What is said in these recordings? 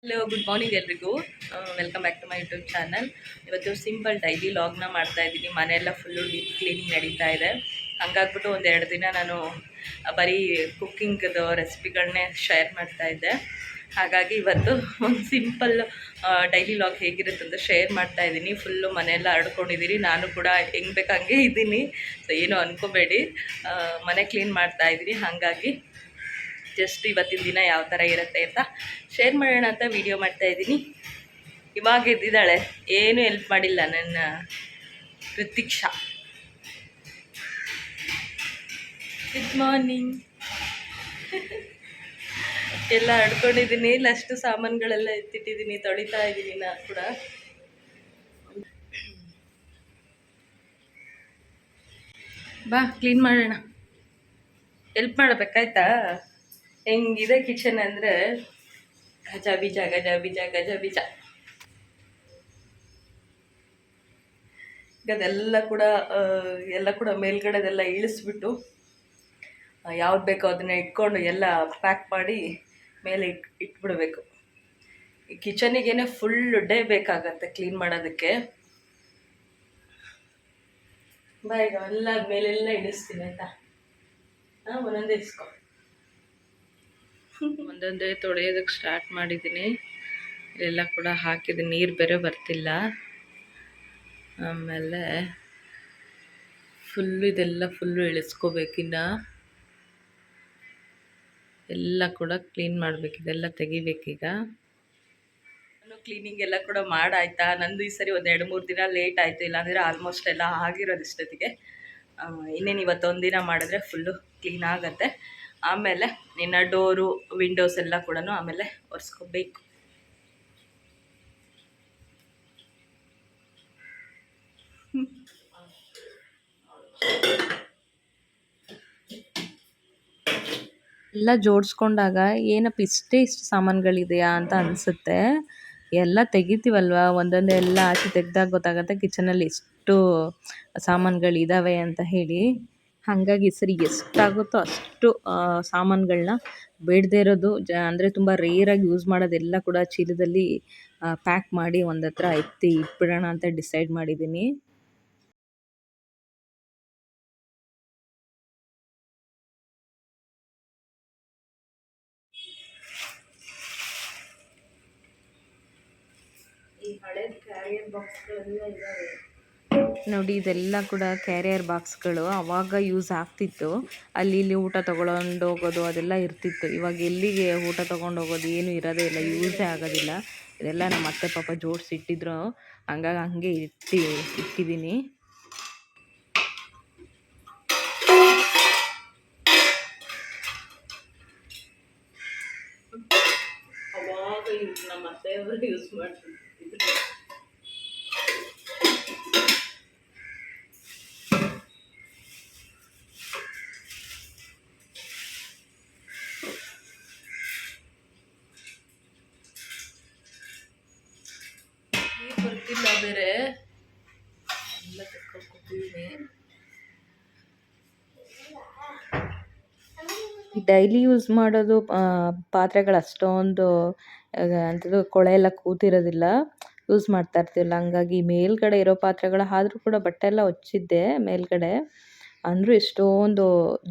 Hello, good morning ಎಲ್ರಿಗೂ. Welcome back to my YouTube channel. ಇವತ್ತು simple daily ಲಾಗ್ನ ಮಾಡ್ತಾ ಇದ್ದೀನಿ. ಮನೆಯೆಲ್ಲ ಫುಲ್ಲು ಡೀಪ್ ಕ್ಲೀನಿಂಗ್ ನಡೀತಾ ಇದೆ. ಹಂಗಾಗ್ಬಿಟ್ಟು ಒಂದೆರಡು ದಿನ ನಾನು ಬರೀ ಕುಕ್ಕಿಂಗ್ದು ರೆಸಿಪಿಗಳನ್ನೇ ಶೇರ್ ಮಾಡ್ತಾ ಇದ್ದೆ. ಹಾಗಾಗಿ ಇವತ್ತು ಒಂದು ಸಿಂಪಲ್ ಡೈಲಿ ಲಾಗ್ ಹೇಗಿರುತ್ತೆ ಅಂತ ಶೇರ್ ಮಾಡ್ತಾ ಇದ್ದೀನಿ. ಫುಲ್ಲು ಮನೆಯೆಲ್ಲ ಹರಡ್ಕೊಂಡಿದ್ದೀನಿ. ನಾನು ಕೂಡ ಹೆಂಗೆ ಬೇಕು ಹಂಗೆ ಇದ್ದೀನಿ. ಸೊ ಏನೂ ಅಂದ್ಕೋಬೇಡಿ, ಮನೆ ಕ್ಲೀನ್ ಮಾಡ್ತಾ ಇದ್ದೀನಿ. ಹಾಗಾಗಿ ಜಸ್ಟ್ ಇವತ್ತಿನ ದಿನ ಯಾವ ಥರ ಇರುತ್ತೆ ಅಂತ ಶೇರ್ ಮಾಡೋಣ ಅಂತ ವಿಡಿಯೋ ಮಾಡ್ತಾಯಿದ್ದೀನಿ. ಇವಾಗ ಎದ್ದಿದ್ದಾಳೆ, ಏನೂ ಹೆಲ್ಪ್ ಮಾಡಿಲ್ಲ ನನ್ನ ಪ್ರತೀಕ್ಷಾ. Good morning. ಎಲ್ಲ ಹಡ್ಕೊಂಡಿದ್ದೀನಿ. ಇಲ್ಲಷ್ಟು ಸಾಮಾನುಗಳೆಲ್ಲ ಎತ್ತಿಟ್ಟಿದ್ದೀನಿ, ತೊಳಿತಾ ಇದ್ದೀನಿ ನಾನು ಕೂಡ. ಬಾ ಕ್ಲೀನ್ ಮಾಡೋಣ, ಹೆಲ್ಪ್ ಮಾಡಬೇಕಾಯ್ತಾ? ಹೆಂಗಿದೆ ಕಿಚನ್ ಅಂದರೆ ಗಜ ಬೀಜ ಗಜ ಬೀಜ ಗಜ ಬೀಜ. ಅದೆಲ್ಲ ಕೂಡ ಎಲ್ಲ ಕೂಡ ಮೇಲ್ಗಡೆದೆಲ್ಲ ಇಳಿಸ್ಬಿಟ್ಟು ಯಾವ್ದು ಬೇಕೋ ಅದನ್ನ ಇಟ್ಕೊಂಡು ಎಲ್ಲ ಪ್ಯಾಕ್ ಮಾಡಿ ಮೇಲೆ ಇಟ್ಬಿಡ್ಬೇಕು. ಈ ಕಿಚನಿಗೇನೆ ಫುಲ್ ಡೇ ಬೇಕಾಗತ್ತೆ ಕ್ಲೀನ್ ಮಾಡೋದಕ್ಕೆ. ಬಾ ಈಗ ಎಲ್ಲ ಮೇಲೆಲ್ಲ ಇಳಿಸ್ತೀನಿ ಆಯ್ತಾ? ಒಂದೊಂದೇ ಇಸ್ಕೊ. ಒಂದೊಂದೇ ತೊಳೆಯೋದಕ್ಕೆ ಸ್ಟಾರ್ಟ್ ಮಾಡಿದ್ದೀನಿ. ಇಲ್ಲೆಲ್ಲ ಕೂಡ ಹಾಕಿದ್ದೀನಿ, ನೀರು ಬೇರೆ ಬರ್ತಿಲ್ಲ. ಆಮೇಲೆ ಇದೆಲ್ಲ ಫುಲ್ಲು ಇಳಿಸ್ಕೋಬೇಕಿನ್ನ. ಎಲ್ಲ ಕೂಡ ಕ್ಲೀನ್ ಮಾಡಬೇಕು, ಇದೆಲ್ಲ ತೆಗಿಬೇಕೀಗ. ನಾನು ಕ್ಲೀನಿಂಗ್ ಎಲ್ಲ ಕೂಡ ಮಾಡಾಯ್ತಾ. ನಂದು ಈ ಸರಿ ಒಂದು 2-3 ದಿನ ಲೇಟ್ ಆಯಿತು, ಇಲ್ಲಾಂದರೆ ಆಲ್ಮೋಸ್ಟ್ ಎಲ್ಲ ಆಗಿರೋದು ಇಷ್ಟೊತ್ತಿಗೆ. ಇನ್ನೇನು ಇವತ್ತೊಂದಿನ ಮಾಡಿದ್ರೆ ಫುಲ್ಲು ಕ್ಲೀನ್ ಆಗುತ್ತೆ. ಆಮೇಲೆ ಇನ್ನು ಡೋರು ವಿಂಡೋಸ್ ಎಲ್ಲ ಕೂಡ ಆಮೇಲೆ ಒರೆಸ್ಕೋಬೇಕು. ಎಲ್ಲ ಜೋಡಿಸ್ಕೊಂಡಾಗ ಏನಪ್ಪ ಇಷ್ಟು ಸಾಮಾನುಗಳಿದೆಯಾ ಅಂತ ಅನಿಸುತ್ತೆ. ಎಲ್ಲ ತೆಗಿತೀವಲ್ವ, ಒಂದೊಂದೇ ಎಲ್ಲ ಆಚೆ ತೆಗೆದಾಗ ಗೊತ್ತಾಗುತ್ತೆ ಕಿಚನಲ್ಲಿ ಎಷ್ಟು ಸಾಮಾನುಗಳಿದ್ದಾವೆ ಅಂತ ಹೇಳಿ. ಹಾಗಾಗಿ ಸರಿ ಎಷ್ಟಾಗುತ್ತೋ ಅಷ್ಟು ಸಾಮಾನುಗಳನ್ನ ಬೇಡದೇ ಇರೋದು ಅಂದರೆ ತುಂಬ ರೇರಾಗಿ ಯೂಸ್ ಮಾಡೋದೆಲ್ಲ ಕೂಡ ಚೀಲದಲ್ಲಿ ಪ್ಯಾಕ್ ಮಾಡಿ ಒಂದು ಹತ್ರ ಎತ್ತಿ ಇಟ್ಬಿಡೋಣ ಅಂತ ಡಿಸೈಡ್ ಮಾಡಿದ್ದೀನಿ. ಈ ಹಳೆ ಕ್ಯಾರಿಯರ್ ಬಾಕ್ಸ್ಗಳೆಲ್ಲ ಇದ್ದಾವೆ ನೋಡಿ. ಇದೆಲ್ಲ ಕೂಡ ಕ್ಯಾರಿಯರ್ ಬಾಕ್ಸ್ಗಳು. ಆವಾಗ ಯೂಸ್ ಆಗ್ತಿತ್ತು. ಅಲ್ಲಿ ಇಲ್ಲಿ ಊಟ ತೊಗೊಂಡು ಹೋಗೋದು ಅದೆಲ್ಲ ಇರ್ತಿತ್ತು. ಇವಾಗ ಎಲ್ಲಿಗೆ ಊಟ ತೊಗೊಂಡು ಹೋಗೋದು ಏನೂ ಇರೋದೇ ಇಲ್ಲ, ಯೂಸೇ ಆಗೋದಿಲ್ಲ. ಇದೆಲ್ಲ ನಮ್ಮ ಅತ್ತೆ ಪಾಪ ಜೋಡಿಸಿ ಇಟ್ಟಿದ್ರು, ಹಂಗಾಗಿ ಹಂಗೆ ಇಟ್ಟಿದ್ದೀನಿ. ಅವಾಗ ನಮ್ಮ ಅತ್ತೆಯವರು ಯೂಸ್ ಮಾಡ್ತಿದ್ರು. ನೀರು ಬರ್ತಿಲ್ಲ ಬೇರೆ, ಎಲ್ಲ ತೆಕ್ಕೊಳ್ಕೊತೀನಿ. ಡೈಲಿ ಯೂಸ್ ಮಾಡೋದು ಪಾತ್ರೆಗಳು ಅಷ್ಟೊಂದು ಅಂಥದ್ದು ಕೊಳೆ ಎಲ್ಲ ಕೂತಿರೋದಿಲ್ಲ, ಯೂಸ್ ಮಾಡ್ತಾ ಇರ್ತಿಲ್ಲ. ಹಂಗಾಗಿ ಮೇಲ್ಗಡೆ ಇರೋ ಪಾತ್ರೆಗಳು ಆದರೂ ಕೂಡ ಬಟ್ಟೆ ಎಲ್ಲ ಹೊಚ್ಚಿದ್ದೆ ಮೇಲ್ಗಡೆ, ಅಂದರೂ ಎಷ್ಟೊಂದು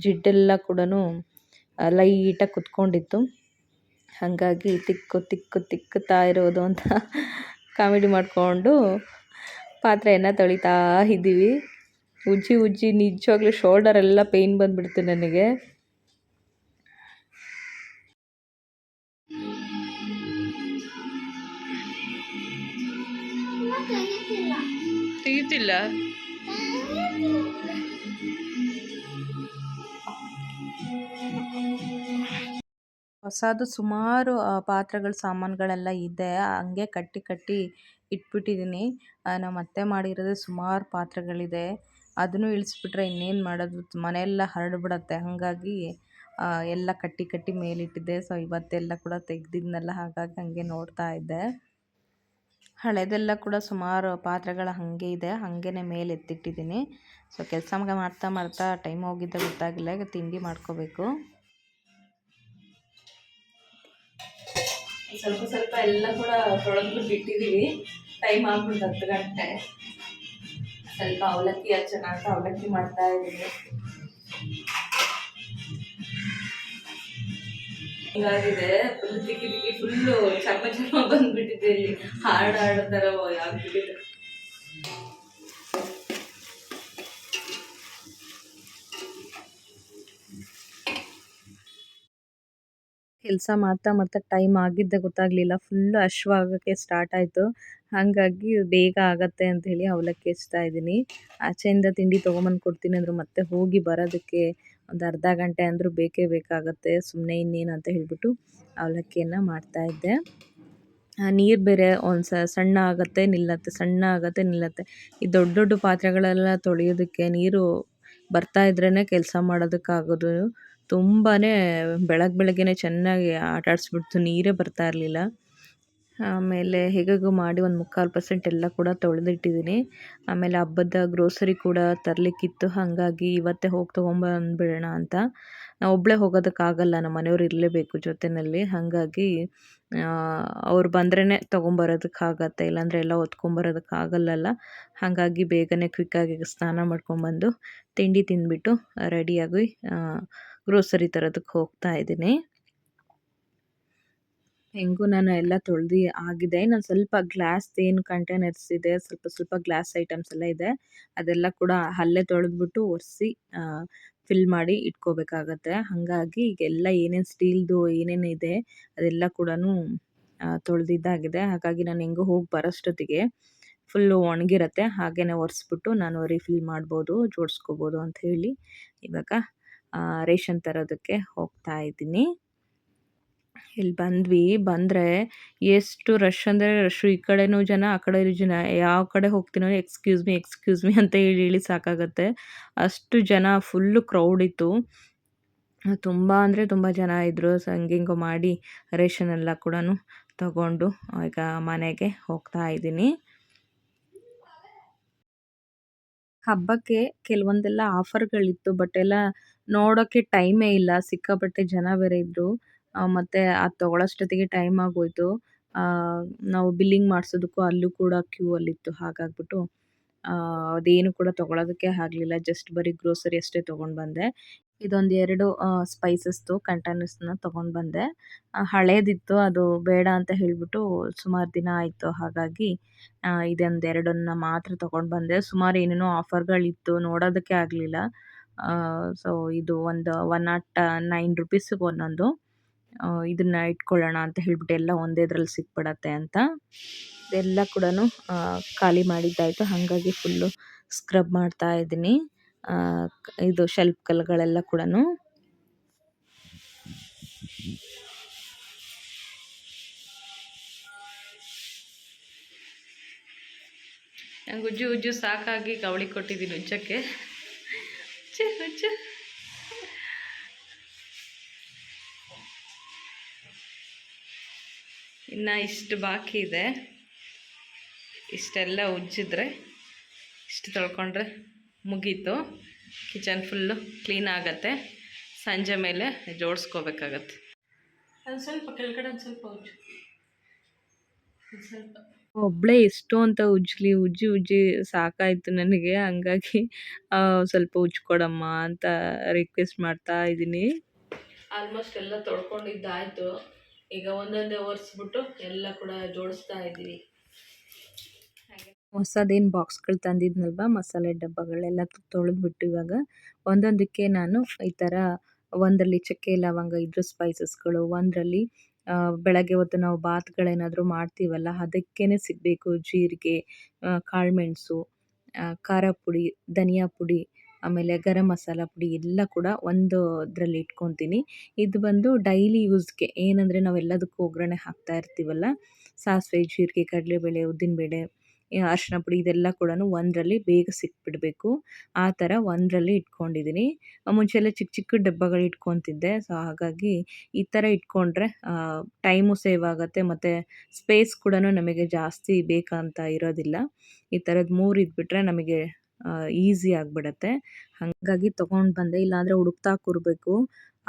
ಜಿಡ್ಡೆಲ್ಲ ಕೂಡ ಲೈಟಾಗಿ ಕುತ್ಕೊಂಡಿತ್ತು. ಹಾಗಾಗಿ ತಿಕ್ಕುತ್ತಾ ಇರೋದು ಅಂತ ಕಾಮಿಡಿ ಮಾಡಿಕೊಂಡು ಪಾತ್ರೆಯನ್ನು ತೊಳಿತಾ ಇದ್ದೀವಿ. ಉಜ್ಜಿ ನಿಜವಾಗ್ಲೂ ಶೋಲ್ಡರ್ ಎಲ್ಲ ಪೇಯ್ನ್ ಬಂದುಬಿಡ್ತು ನನಗೆ. ತೆಗಿತಿಲ್ಲ ಹೊಸದು ಸುಮಾರು ಪಾತ್ರೆಗಳು ಸಾಮಾನುಗಳೆಲ್ಲ ಇದೆ, ಹಂಗೆ ಕಟ್ಟಿ ಇಟ್ಬಿಟ್ಟಿದ್ದೀನಿ. ನಮ್ಮ ಅತ್ತೆ ಮಾಡಿರೋದೇ ಸುಮಾರು ಪಾತ್ರೆಗಳಿದೆ, ಅದನ್ನು ಇಳಿಸ್ಬಿಟ್ರೆ ಇನ್ನೇನು ಮಾಡೋದು, ಮನೆಯೆಲ್ಲ ಹರಡ್ಬಿಡತ್ತೆ. ಹಾಗಾಗಿ ಎಲ್ಲ ಕಟ್ಟಿ ಮೇಲಿಟ್ಟಿದ್ದೆ. ಸೊ ಇವತ್ತೆಲ್ಲ ಕೂಡ ತೆಗ್ದಿದ್ನಲ್ಲ, ಹಾಗಾಗಿ ಹಂಗೆ ನೋಡ್ತಾ ಇದ್ದೆ. ಹಳೆದೆಲ್ಲ ಕೂಡ ಸುಮಾರು ಪಾತ್ರೆಗಳು ಹಾಗೆ ಇದೆ, ಹಾಗೇ ಮೇಲೆ ಎತ್ತಿಟ್ಟಿದ್ದೀನಿ. ಸೊ ಕೆಲಸ ಮಾಡ್ತಾ ಟೈಮ್ ಹೋಗಿದ್ದೆ ಗೊತ್ತಾಗಿಲ್ಲ. ಈಗ ತಿಂಡಿ ಮಾಡ್ಕೋಬೇಕು. ಸ್ವಲ್ಪ ಸ್ವಲ್ಪ ಎಲ್ಲ ಕೂಡ ತೊಳೆದ್ಬಿಟ್ಟು ಇಟ್ಟಿದ್ದೀವಿ. ಟೈಮ್ ಆಗ್ಬಿಟ್ಟು 10 ಗಂಟೆ. ಸ್ವಲ್ಪ ಅವಲಕ್ಕಿ ಹಚ್ಚೋಣ ಅಂತ ಅವಲಕ್ಕಿ ಮಾಡ್ತಾ ಇದ್ದೀನಿ. ಹಿಂಗಾಗಿದೆ, ಫುಲ್ ದಿಕ್ಕಿ ದಿಕ್ಕಿ ಫುಲ್ಲು ಚರ್ಮ ಬಂದ್ಬಿಟ್ಟಿದೆ. ಇಲ್ಲಿ ಹಾಡು ಥರ ಆಗ್ಬಿಟ್ಟಿದೆ. ಕೆಲಸ ಮಾಡ್ತಾ ಮಾಡ್ತಾ ಟೈಮ್ ಆಗಿದ್ದೇ ಗೊತ್ತಾಗಲಿಲ್ಲ. ಫುಲ್ಲು ಹಶ್ವಾಗೋಕ್ಕೆ ಸ್ಟಾರ್ಟ್ ಆಯಿತು. ಹಾಗಾಗಿ ಬೇಗ ಆಗತ್ತೆ ಅಂಥೇಳಿ ಅವಲಕ್ಕಿ ಹಚ್ತಾ ಇದ್ದೀನಿ. ಆಚೆಯಿಂದ ತಿಂಡಿ ತೊಗೊಂಬಂದು ಕೊಡ್ತೀನಿ ಅಂದರು, ಮತ್ತೆ ಹೋಗಿ ಬರೋದಕ್ಕೆ ಒಂದು ಅರ್ಧ ಗಂಟೆ ಅಂದರೂ ಬೇಕೇ ಬೇಕಾಗತ್ತೆ. ಸುಮ್ಮನೆ ಇನ್ನೇನು ಅಂತ ಹೇಳಿಬಿಟ್ಟು ಅವಲಕ್ಕಿಯನ್ನು ಮಾಡ್ತಾಯಿದ್ದೆ. ನೀರು ಬೇರೆ ಒಂದು ಸಣ್ಣ ಆಗುತ್ತೆ ನಿಲ್ಲತ್ತೆ, ಸಣ್ಣ ಆಗುತ್ತೆ ನಿಲ್ಲತ್ತೆ. ಈ ದೊಡ್ಡ ದೊಡ್ಡ ಪಾತ್ರೆಗಳೆಲ್ಲ ತೊಳೆಯೋದಕ್ಕೆ ನೀರು ಬರ್ತಾ ಇದ್ರೇ ಕೆಲಸ ಮಾಡೋದಕ್ಕಾಗೋದು. ತುಂಬಾ ಬೆಳಗ್ಗೆನೆ ಚೆನ್ನಾಗಿ ಆಟ ಆಡಿಸ್ಬಿಡ್ತು, ನೀರೇ ಬರ್ತಾ ಇರಲಿಲ್ಲ. ಆಮೇಲೆ ಹೇಗಾಗೂ ಮಾಡಿ ಒಂದು 3/4% ಎಲ್ಲ ಕೂಡ ತೊಳೆದಿಟ್ಟಿದ್ದೀನಿ. ಆಮೇಲೆ ಹಬ್ಬದ ಗ್ರೋಸರಿ ಕೂಡ ತರಲಿಕ್ಕಿತ್ತು, ಹಾಗಾಗಿ ಇವತ್ತೇ ಹೋಗಿ ತೊಗೊಂಬಂದ್ಬಿಡೋಣ ಅಂತ. ನಾವು ಒಬ್ಬಳೇ ಹೋಗೋದಕ್ಕಾಗಲ್ಲ, ನಮ್ಮ ಮನೆಯವ್ರು ಇರಲೇಬೇಕು ಜೊತೆಯಲ್ಲಿ. ಹಾಗಾಗಿ ಅವ್ರು ಬಂದ್ರೇ ತೊಗೊಂಬರೋದಕ್ಕಾಗತ್ತೆ, ಇಲ್ಲಾಂದರೆ ಎಲ್ಲ ಹೊತ್ಕೊಂಬರೋದಕ್ಕಾಗಲ್ಲಲ್ಲ. ಹಾಗಾಗಿ ಬೇಗನೆ ಕ್ವಿಕ್ಕಾಗಿ ಸ್ನಾನ ಮಾಡ್ಕೊಂಬಂದು ತಿಂಡಿ ತಿಂದುಬಿಟ್ಟು ರೆಡಿಯಾಗಿ ಗ್ರೋಸರಿ ತರೋದಕ್ಕೆ ಹೋಗ್ತಾ ಇದ್ದೀನಿ. ಹೆಂಗೂ ನಾನು ಎಲ್ಲ ತೊಳ್ದು ಆಗಿದೆ. ನಾನು ಸ್ವಲ್ಪ ಗ್ಲಾಸ್ದೇನು ಕಂಟೈನರ್ಸ್ ಇದೆ, ಸ್ವಲ್ಪ ಗ್ಲಾಸ್ ಐಟಮ್ಸ್ ಎಲ್ಲ ಇದೆ, ಅದೆಲ್ಲ ಕೂಡ ಅಲ್ಲೇ ತೊಳೆದ್ಬಿಟ್ಟು ಒರೆಸಿ ಫಿಲ್ ಮಾಡಿ ಇಟ್ಕೋಬೇಕಾಗತ್ತೆ. ಹಾಗಾಗಿ ಈಗೆಲ್ಲ ಏನೇನು ಸ್ಟೀಲ್ದು ಏನೇನಿದೆ ಅದೆಲ್ಲ ಕೂಡ ತೊಳೆದಿದ್ದಾಗಿದೆ. ಹಾಗಾಗಿ ನಾನು ಹೆಂಗೋ ಹೋಗಿ ಬರೋಷ್ಟೊತ್ತಿಗೆ ಫುಲ್ಲು ಒಣಗಿರುತ್ತೆ. ಹಾಗೆಯೇ ಒರೆಸ್ಬಿಟ್ಟು ನಾನು ರೀಫಿಲ್ ಮಾಡ್ಬೋದು, ಜೋಡಿಸ್ಕೋಬೋದು ಅಂತ ಹೇಳಿ ಇವಾಗ ರೇಷನ್ ತರೋದಕ್ಕೆ ಹೋಗ್ತಾ ಇದ್ದೀನಿ. ಇಲ್ಲಿ ಬಂದರೆ ಎಷ್ಟು ರಶ್ ಅಂದರೆ ರಶ್ಶು. ಈ ಕಡೆನೂ ಜನ, ಆ ಕಡೆನೂ ಜನ. ಯಾವ ಕಡೆ ಹೋಗ್ತೀನೋ ಎಕ್ಸ್ಕ್ಯೂಸ್ ಮೀ ಅಂತ ಹೇಳಿ ಸಾಕಾಗತ್ತೆ. ಅಷ್ಟು ಜನ, ಫುಲ್ಲು ಕ್ರೌಡ್ ಇತ್ತು. ತುಂಬ ಅಂದರೆ ತುಂಬ ಜನ ಇದ್ದರು. ಸೊ ಹಂಗೆಂಗೋ ಮಾಡಿ ರೇಷನ್ ಎಲ್ಲ ಕೂಡ ತಗೊಂಡು ಈಗ ಮನೆಗೆ ಹೋಗ್ತಾ ಇದ್ದೀನಿ. ಹಬ್ಬಕ್ಕೆ ಕೆಲವೊಂದೆಲ್ಲ ಆಫರ್ಗಳಿತ್ತು, ಬಟ್ ಎಲ್ಲ ನೋಡೋಕ್ಕೆ ಟೈಮೇ ಇಲ್ಲ. ಸಿಕ್ಕಾಪಟ್ಟೆ ಜನ ಬೇರೆ ಇದ್ದರು. ಮತ್ತು ಅದು ತೊಗೊಳ್ಳೋಷ್ಟೊತ್ತಿಗೆ ಟೈಮ್ ಆಗೋಯಿತು. ನಾವು ಬಿಲ್ಲಿಂಗ್ ಮಾಡಿಸೋದಕ್ಕೂ ಅಲ್ಲೂ ಕೂಡ ಕ್ಯೂ ಅಲ್ಲಿತ್ತು. ಹಾಗಾಗ್ಬಿಟ್ಟು ಅದೇನು ಕೂಡ ತೊಗೊಳೋದಕ್ಕೆ ಆಗಲಿಲ್ಲ. ಜಸ್ಟ್ ಬರೀ ಗ್ರೋಸರಿ ಅಷ್ಟೇ ತೊಗೊಂಡು ಬಂದೆ. ಇದೊಂದು 2 ಸ್ಪೈಸಸ್ದು ಕಂಟೈನರ್ಸ್ನ ತೊಗೊಂಡು ಬಂದೆ. ಹಳೇದಿತ್ತು, ಅದು ಬೇಡ ಅಂತ ಹೇಳಿಬಿಟ್ಟು ಸುಮಾರು ದಿನ ಆಯಿತು. ಹಾಗಾಗಿ ಇದೊಂದು 2 ಮಾತ್ರ ತೊಗೊಂಡು ಬಂದೆ. ಸುಮಾರು ಏನೇನೋ ಆಫರ್ಗಳಿತ್ತು, ನೋಡೋದಕ್ಕೆ ಆಗಲಿಲ್ಲ. ಸೊ ಇದು ಒಂದು 109 ರುಪೀಸಿಗೆ ಒಂದೊಂದು. ಇದನ್ನು ಇಟ್ಕೊಳ್ಳೋಣ ಅಂತ ಹೇಳಿಬಿಟ್ಟು, ಎಲ್ಲ ಒಂದೇ ಇದರಲ್ಲಿ ಸಿಕ್ಬಿಡತ್ತೆ ಅಂತ. ಇದೆಲ್ಲ ಕೂಡ ಖಾಲಿ ಮಾಡಿದ್ದಾಯಿತು. ಹಾಗಾಗಿ ಫುಲ್ಲು ಸ್ಕ್ರಬ್ ಮಾಡ್ತಾ ಇದ್ದೀನಿ. ಇದು ಶೆಲ್ಫ್ ಕಲ್ಗಳೆಲ್ಲ ಕೂಡ. ನಂಗೆ ಉಜ್ಜು ಸಾಕಾಗಿ ಕವಳಿ ಕೊಟ್ಟಿದ್ದೀನಿ ಉಜ್ಜಕ್ಕೆ. ಉಜ್ಜು ಇನ್ನು ಇಷ್ಟು ಬಾಕಿ ಇದೆ. ಇಷ್ಟೆಲ್ಲ ಉಜ್ಜಿದ್ರೆ, ಇಷ್ಟು ತೊಳ್ಕೊಂಡ್ರೆ ಮುಗೀತು. ಕಿಚನ್ ಫುಲ್ಲು ಕ್ಲೀನ್ ಆಗತ್ತೆ. ಸಂಜೆ ಮೇಲೆ ಜೋಡಿಸ್ಕೋಬೇಕಾಗತ್ತೆ. ಅದು ಸ್ವಲ್ಪ ಕೆಳಗಡೆ ಒಂದು ಸ್ವಲ್ಪ ಉಜ್ಜು, ಸ್ವಲ್ಪ. ಒಬ್ಬಳೇ ಎಷ್ಟು ಅಂತ ಉಜ್ಜಿ ಸಾಕಾಯಿತು ನನಗೆ. ಹಂಗಾಗಿ ಸ್ವಲ್ಪ ಉಜ್ಕೊಡಮ್ಮ ಅಂತ ರಿಕ್ವೆಸ್ಟ್ ಮಾಡ್ತಾ ಇದ್ದೀನಿ. ಆಲ್ಮೋಸ್ಟ್ ಎಲ್ಲ ತೊಳ್ಕೊಂಡಿದ್ದಾಯಿತು. ಈಗ ಒಂದೊಂದೇ ಒರೆಸ್ಬಿಟ್ಟು ಎಲ್ಲ ಕೂಡ ಜೋಡಿಸ್ತಾ ಇದ್ದೀವಿ. ಹೊಸದೇನು ಬಾಕ್ಸ್ಗಳು ತಂದಿದ್ನಲ್ವ, ಮಸಾಲೆ ಡಬ್ಬಗಳೆಲ್ಲ ತೊಳೆದ್ಬಿಟ್ಟು ಇವಾಗ ಒಂದೊಂದಕ್ಕೆ ನಾನು ಈ ಥರ ಒಂದರಲ್ಲಿ ಚಕ್ಕೆ ಲವಂಗ ಇದ್ರ ಸ್ಪೈಸಸ್ಗಳು, ಒಂದರಲ್ಲಿ ಬೆಳಗ್ಗೆ ಹೊತ್ತು ನಾವು ಬಾತ್ಗಳೇನಾದರೂ ಮಾಡ್ತೀವಲ್ಲ ಅದಕ್ಕೇ ಸಿಗಬೇಕು ಜೀರಿಗೆ, ಕಾಳುಮೆಣಸು, ಖಾರ ಪುಡಿ, ಧನಿಯಾ ಪುಡಿ, ಆಮೇಲೆ ಗರಂ ಮಸಾಲ ಪುಡಿ ಎಲ್ಲ ಕೂಡ ಒಂದು ಇದರಲ್ಲಿ ಇಟ್ಕೊತೀನಿ. ಇದು ಬಂದು ಡೈಲಿ ಯೂಸ್ಗೆ, ಏನಂದರೆ ನಾವೆಲ್ಲದಕ್ಕೂ ಒಗ್ಗರಣೆ ಹಾಕ್ತಾ ಇರ್ತೀವಲ್ಲ, ಸಾಸಿವೆ, ಜೀರಿಗೆ, ಕಡಲೆಬೇಳೆ, ಉದ್ದಿನಬೇಳೆ, ಅರಿಶಿನ ಪುಡಿ, ಇದೆಲ್ಲ ಕೂಡ ಒಂದರಲ್ಲಿ ಬೇಗ ಸಿಕ್ಬಿಡಬೇಕು. ಆ ಥರ ಒಂದರಲ್ಲಿ ಇಟ್ಕೊಂಡಿದ್ದೀನಿ. ಮುಂಚೆ ಎಲ್ಲ ಚಿಕ್ಕ ಚಿಕ್ಕ ಡಬ್ಬಗಳು ಇಟ್ಕೊತಿದ್ದೆ. ಸೊ ಹಾಗಾಗಿ ಈ ಥರ ಇಟ್ಕೊಂಡ್ರೆ ಟೈಮು ಸೇವ್ ಆಗುತ್ತೆ, ಮತ್ತು ಸ್ಪೇಸ್ ಕೂಡ ನಮಗೆ ಜಾಸ್ತಿ ಬೇಕಂತ ಇರೋದಿಲ್ಲ. ಈ ಥರದ್ದು 3 ಇದ್ಬಿಟ್ರೆ ನಮಗೆ ಈಸಿ ಆಗಿಬಿಡತ್ತೆ. ಹಾಗಾಗಿ ತೊಗೊಂಡು ಬಂದೆ. ಇಲ್ಲಾಂದರೆ ಹುಡುಕ್ತಾ ಕೂರಬೇಕು.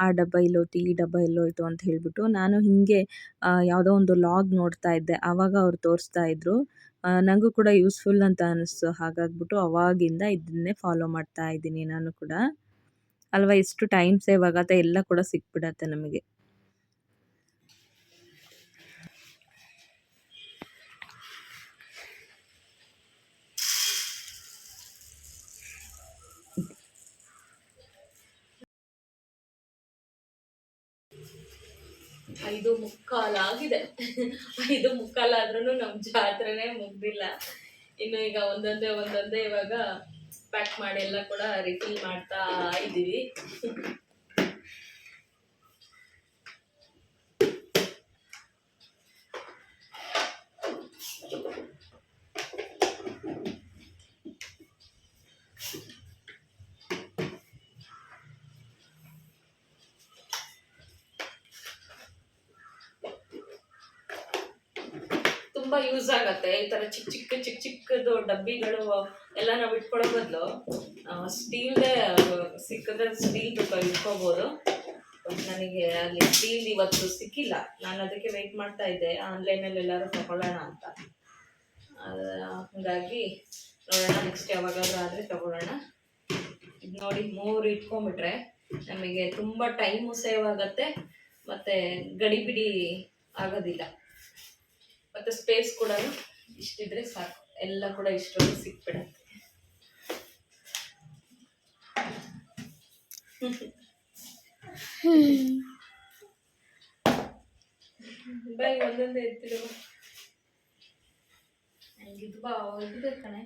ಆ ಡಬ್ಬ ಎಲ್ಲೋಯ್ತು ಈ ಡಬ್ಬ ಎಲ್ಲೋಯ್ತು ಅಂತ ಹೇಳಿಬಿಟ್ಟು ನಾನು ಹೀಗೆ ಯಾವುದೋ ಒಂದು ಲಾಗ್ ನೋಡ್ತಾ ಇದ್ದೆ. ಆವಾಗ ಅವ್ರು ತೋರಿಸ್ತಾ ಇದ್ರು. ನನಗೂ ಕೂಡ ಯೂಸ್ಫುಲ್ ಅಂತ ಅನ್ನಿಸ್ತು. ಹಾಗಾಗ್ಬಿಟ್ಟು ಅವಾಗಿಂದ ಇದನ್ನೇ ಫಾಲೋ ಮಾಡ್ತಾ ಇದ್ದೀನಿ ನಾನು ಕೂಡ. ಅಲ್ವಾ ಎಷ್ಟು ಟೈಮ್ ಸೇವ್ ಆಗತ್ತೆ, ಎಲ್ಲ ಕೂಡ ಸಿಕ್ಬಿಡತ್ತೆ ನಮಗೆ. ಐದು ಮುಕ್ಕಾಲಾಗಿದೆ. 5:45 ಆದ್ರೂ ನಮ್ಮ ಜಾತ್ರೆನೇ ಮುಗ್ದಿಲ್ಲ. ಇನ್ನು ಈಗ ಒಂದೊಂದೇ ಇವಾಗ ಪ್ಯಾಕ್ ಮಾಡಿ ಎಲ್ಲ ಕೂಡ ರಿಫಿಲ್ ಮಾಡ್ತಾ ಇದ್ದೀವಿ. ತುಂಬ ಯೂಸ್ ಆಗುತ್ತೆ ಈ ಥರ ಚಿಕ್ಕದು ಡಬ್ಬಿಗಳು ಎಲ್ಲ ನಾವು ಇಟ್ಕೊಳ್ಳೋ ಬದಲು ಸ್ಟೀಲ್ದೇ ಸಿಕ್ಕಿದ್ರೆ ಸ್ಟೀಲ್ ಇಟ್ಕೋಬೋದು. ಬಟ್ ನನಗೆ ಅಲ್ಲಿ ಸ್ಟೀಲ್ ಇವತ್ತು ಸಿಕ್ಕಿಲ್ಲ. ನಾನು ಅದಕ್ಕೆ ವೆಯ್ಟ್ ಮಾಡ್ತಾ ಇದ್ದೆ, ಆನ್ಲೈನಲ್ಲಿ ಎಲ್ಲರೂ ತಗೊಳ್ಳೋಣ ಅಂತ. ಹಾಗಾಗಿ ನೋಡೋಣ, ನೆಕ್ಸ್ಟ್ ಯಾವಾಗಾದ್ರೂ ಆದರೆ ತಗೊಳ್ಳೋಣ. ಇದು ನೋಡಿ 3 ಇಟ್ಕೊಂಡ್ಬಿಟ್ರೆ ನಮಗೆ ತುಂಬ ಟೈಮು ಸೇವ್ ಆಗುತ್ತೆ ಮತ್ತು ಗಡಿಬಿಡಿ ಆಗೋದಿಲ್ಲ. ಮತ್ತು ಸ್ಪೇಸ್ ಕೂಡ ಇಷ್ಟಿದ್ರೆ ಸಾಕು, ಎಲ್ಲ ಕೂಡ ಇಷ್ಟೊಂದು ಸಿಕ್ಬಿಡತ್ತೆ. ಬೈ ಒಂದೊಂದೇ ಎತ್ತಿಡುವ ಇದು ಬಾ ಇದೆ ಕಣೆ.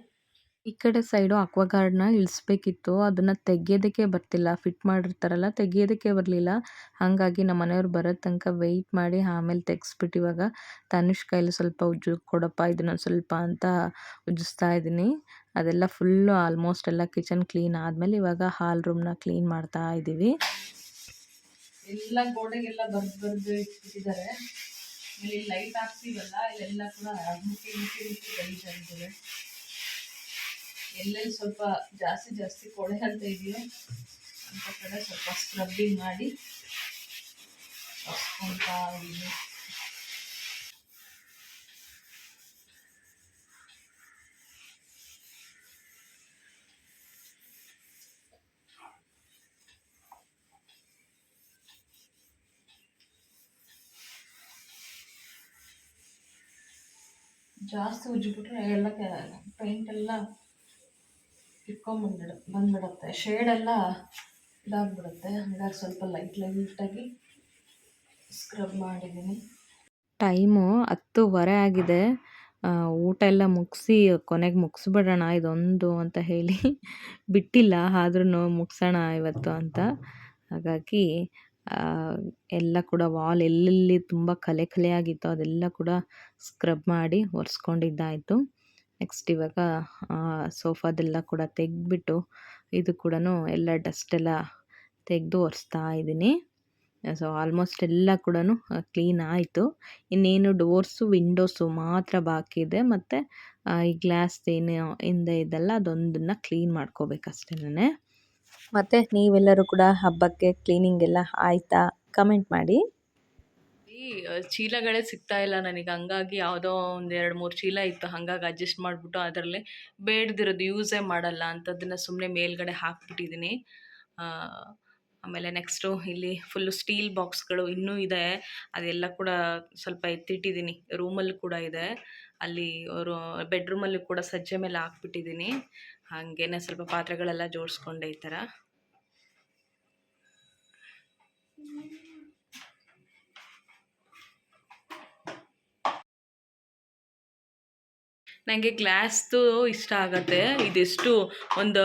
ಈ ಕಡೆ ಸೈಡು ಅಕ್ವಾಗಾರ್ಡ್ನ ಇಳಿಸ್ಬೇಕಿತ್ತು, ಅದನ್ನು ತೆಗಿಯೋದಕ್ಕೆ ಬರ್ತಿಲ್ಲ. ಫಿಟ್ ಮಾಡಿರ್ತಾರಲ್ಲ, ತೆಗಿಯೋದಕ್ಕೆ ಬರಲಿಲ್ಲ. ಹಾಗಾಗಿ ನಮ್ಮ ಮನೆಯವ್ರು ಬರೋ ತನಕ ವೆಯ್ಟ್ ಮಾಡಿ ಆಮೇಲೆ ತೆಗೆಸ್ಬಿಟ್ಟು ಇವಾಗ ತನುಷ್ ಕೈಲಿ ಸ್ವಲ್ಪ ಉಜ್ಜು ಕೊಡಪ್ಪ ಇದನ್ನೊಂದು ಸ್ವಲ್ಪ ಅಂತ ಉಜ್ಜಿಸ್ತಾ ಇದ್ದೀನಿ. ಅದೆಲ್ಲ ಫುಲ್ಲು ಆಲ್ಮೋಸ್ಟ್ ಎಲ್ಲ ಕಿಚನ್ ಕ್ಲೀನ್ ಆದಮೇಲೆ ಇವಾಗ ಹಾಲ್ ರೂಮ್ನ ಕ್ಲೀನ್ ಮಾಡ್ತಾ ಇದ್ದೀವಿ. ಎಲ್ಲ ಗೋಡೆಗೆಲ್ಲ ಬರ್ದು ಇಟ್ಬಿಟ್ಟಿದ್ದಾರೆ. ಇಲ್ಲಿ ಲೈಟ್ ಹಾಕ್ತೀವಲ್ಲ, ಇಲ್ಲೆಲ್ಲ ಕೂಡ ಮುಟ್ಟಿ ಗಲೀಜಾಗಿದ್ದಾರೆ. ಎಲ್ಲೆಲ್ಲಿ ಸ್ವಲ್ಪ ಜಾಸ್ತಿ ಕೊಳೆ ಅಂತ ಇದೆಯೋ ಅಂತ ಕಡೆ ಸ್ವಲ್ಪ ಸ್ಕ್ರಬ್ಬಿಂಗ್ ಮಾಡಿ ಒರೆಸ್ಕೊಳ್ತಾ ಇದ್ದೀನಿ. ಜಾಸ್ತಿ ಉಜ್ಜಿಬಿಟ್ರೆ ಎಲ್ಲ ಪೇಂಟ್ ಎಲ್ಲ ಬಂದ್ಬಿಡುತ್ತೆ, ಶೇಡೆಲ್ಲ ಇದಾಗ್ಬಿಡುತ್ತೆ. ಹಂಗಾಗಿ ಸ್ವಲ್ಪ ಲೈಟಾಗಿ ಸ್ಕ್ರಬ್ ಮಾಡಿದ್ದೀನಿ. ಟೈಮು 10:15 ಆಗಿದೆ. ಊಟ ಎಲ್ಲ ಮುಗಿಸಿ ಕೊನೆಗೆ ಮುಗಿಸ್ಬಿಡೋಣ ಇದೊಂದು ಅಂತ ಹೇಳಿ ಬಿಟ್ಟಿಲ್ಲ, ಆದ್ರೂ ಮುಗಿಸೋಣ ಇವತ್ತು ಅಂತ. ಹಾಗಾಗಿ ಎಲ್ಲ ಕೂಡ ವಾಲ್ ಎಲ್ಲೆಲ್ಲಿ ತುಂಬ ಕಲೆ ಅದೆಲ್ಲ ಕೂಡ ಸ್ಕ್ರಬ್ ಮಾಡಿ ಒರೆಸ್ಕೊಂಡಿದ್ದಾಯಿತು. ನೆಕ್ಸ್ಟ್ ಇವಾಗ ಸೋಫಾದೆಲ್ಲ ಕೂಡ ತೆಗೆದ್ಬಿಟ್ಟು ಇದು ಕೂಡ ಎಲ್ಲ ಡಸ್ಟೆಲ್ಲ ತೆಗೆದು ಒರೆಸ್ತಾ ಇದ್ದೀನಿ. ಸೊ ಆಲ್ಮೋಸ್ಟ್ ಎಲ್ಲ ಕೂಡ ಕ್ಲೀನ್ ಆಯಿತು. ಇನ್ನೇನು ಡೋರ್ಸು ವಿಂಡೋಸು ಮಾತ್ರ ಬಾಕಿ ಇದೆ. ಮತ್ತು ಈ ಗ್ಲಾಸ್ ಏನು ಹಿಂದೆ ಇದೆಲ್ಲ ಅದೊಂದನ್ನು ಕ್ಲೀನ್ ಮಾಡ್ಕೋಬೇಕಷ್ಟೇನೆ. ಮತ್ತು ನೀವೆಲ್ಲರೂ ಕೂಡ ಹಬ್ಬಕ್ಕೆ ಕ್ಲೀನಿಂಗ್ ಎಲ್ಲ ಆಯಿತಾ ಕಮೆಂಟ್ ಮಾಡಿ. ಈ ಚೀಲಗಳೇ ಸಿಗ್ತಾ ಇಲ್ಲ ನನಗೆ, ಹಂಗಾಗಿ ಯಾವುದೋ ಒಂದು 2-3 ಚೀಲ ಇತ್ತು, ಹಾಗಾಗಿ ಅಡ್ಜಸ್ಟ್ ಮಾಡಿಬಿಟ್ಟು ಅದರಲ್ಲೇ ಬೇಡದಿರೋದು ಯೂಸೇ ಮಾಡಲ್ಲ ಅಂಥದ್ದನ್ನು ಸುಮ್ಮನೆ ಮೇಲ್ಗಡೆ ಹಾಕ್ಬಿಟ್ಟಿದ್ದೀನಿ. ಆಮೇಲೆ ನೆಕ್ಸ್ಟು ಇಲ್ಲಿ ಫುಲ್ಲು ಸ್ಟೀಲ್ ಬಾಕ್ಸ್ಗಳು ಇನ್ನೂ ಇದೆ, ಅದೆಲ್ಲ ಕೂಡ ಸ್ವಲ್ಪ ಎತ್ತಿಟ್ಟಿದ್ದೀನಿ. ರೂಮಲ್ಲಿ ಕೂಡ ಇದೆ, ಅಲ್ಲಿ ಅವರು ಬೆಡ್ರೂಮಲ್ಲಿ ಕೂಡ ಸಜ್ಜೆ ಮೇಲೆ ಹಾಕ್ಬಿಟ್ಟಿದ್ದೀನಿ. ಹಾಗೇನೆ ಸ್ವಲ್ಪ ಪಾತ್ರೆಗಳೆಲ್ಲ ಜೋಡಿಸ್ಕೊಂಡೆ ಈ ಥರ. ನನಗೆ ಗ್ಲಾಸ್ದು ಇಷ್ಟ ಆಗುತ್ತೆ. ಇದೆಷ್ಟು ಒಂದು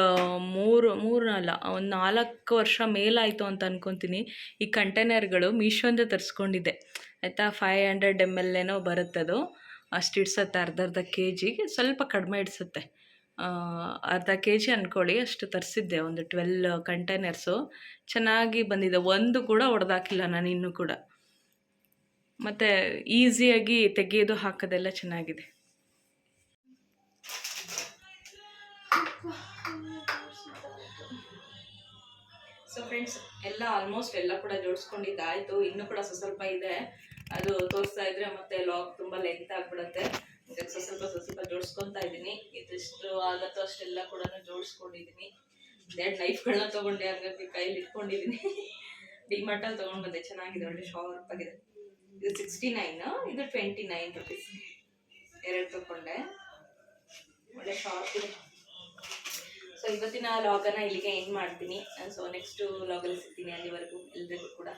3 ಅಲ್ಲ, ಒಂದು 4 ವರ್ಷ ಮೇಲಾಯಿತು ಅಂತ ಅಂದ್ಕೊತೀನಿ. ಈ ಕಂಟೈನರ್ಗಳು ಮೀಶೋಯಿಂದ ತರಿಸ್ಕೊಂಡಿದ್ದೆ ಆಯಿತಾ. 500 ml ಏನೋ ಬರುತ್ತದು, ಅಷ್ಟು ಇಡ್ಸತ್ತೆ. ಅರ್ಧ KGಗೆ ಸ್ವಲ್ಪ ಕಡಿಮೆ ಇಡ್ಸುತ್ತೆ, ಅರ್ಧ KG ಅಂದ್ಕೊಳ್ಳಿ. ಅಷ್ಟು ತರಿಸಿದ್ದೆ, ಒಂದು 12 ಕಂಟೈನರ್ಸು. ಚೆನ್ನಾಗಿ ಬಂದಿದೆ, ಒಂದು ಕೂಡ ಒಡೆದಾಕಿಲ್ಲ ನಾನು ಇನ್ನೂ ಕೂಡ. ಮತ್ತು ಈಸಿಯಾಗಿ ತೆಗೆಯೋದು ಹಾಕೋದೆಲ್ಲ ಚೆನ್ನಾಗಿದೆ. ಸೊ ಫ್ರೆಂಡ್ಸ್ ಎಲ್ಲ ಆಲ್ಮೋಸ್ಟ್ ಎಲ್ಲ ಕೂಡ ಜೋಡಿಸ್ಕೊಂಡಿದ್ದಾಯಿತು. ಇನ್ನೂ ಕೂಡ ಸ್ವಲ್ಪ ಇದೆ, ಅದು ತೋರಿಸ್ತಾ ಇದ್ರೆ ಮತ್ತೆ ಲಾಗ್ ತುಂಬ ಲೆಂತ್ ಆಗಿಬಿಡುತ್ತೆ. ಇದಕ್ಕೆ ಸ್ವಲ್ಪ ಜೋಡಿಸ್ಕೊತಾ ಇದ್ದೀನಿ. ಇದೆಷ್ಟು ಆಗುತ್ತೋ ಅಷ್ಟೆಲ್ಲ ಕೂಡ ಜೋಡಿಸ್ಕೊಂಡಿದ್ದೀನಿ. 2 ನೈಫ್ಗಳನ್ನ ತೊಗೊಂಡೆ, ಹಾಗಾಗಿ ಕೈಯಲ್ಲಿ ಇಟ್ಕೊಂಡಿದ್ದೀನಿ. ಡಿಮಾರ್ಟಲ್ಲಿ ತೊಗೊಂಡು ಬಂದೆ, ಚೆನ್ನಾಗಿದೆ, ಒಳ್ಳೆ ಶಾರ್ಪ್ ಆಗಿದೆ. ಇದು 69, ಇದು 29 ರುಪೀಸ್. 2 ತೊಗೊಂಡೆ, ಒಳ್ಳೆ ಶಾರ್ಪ್ ಇದೆ. ಸೊ ಇವತ್ತಿನ ಲಾಗನ್ನ ಇಲ್ಲಿಗೆ ಎಂಡ್ ಮಾಡ್ತೀನಿ. ಸೊ ನೆಕ್ಸ್ಟ್ ಲಾಗಲ್ಲಿ ಸಿಗ್ತೀನಿ. ಅಲ್ಲಿವರೆಗೂ ಎಲ್ರಿಗೂ ಕೂಡ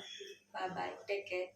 ಬಾಯ್ ಬಾಯ್, ಟೇಕ್ ಕೇರ್.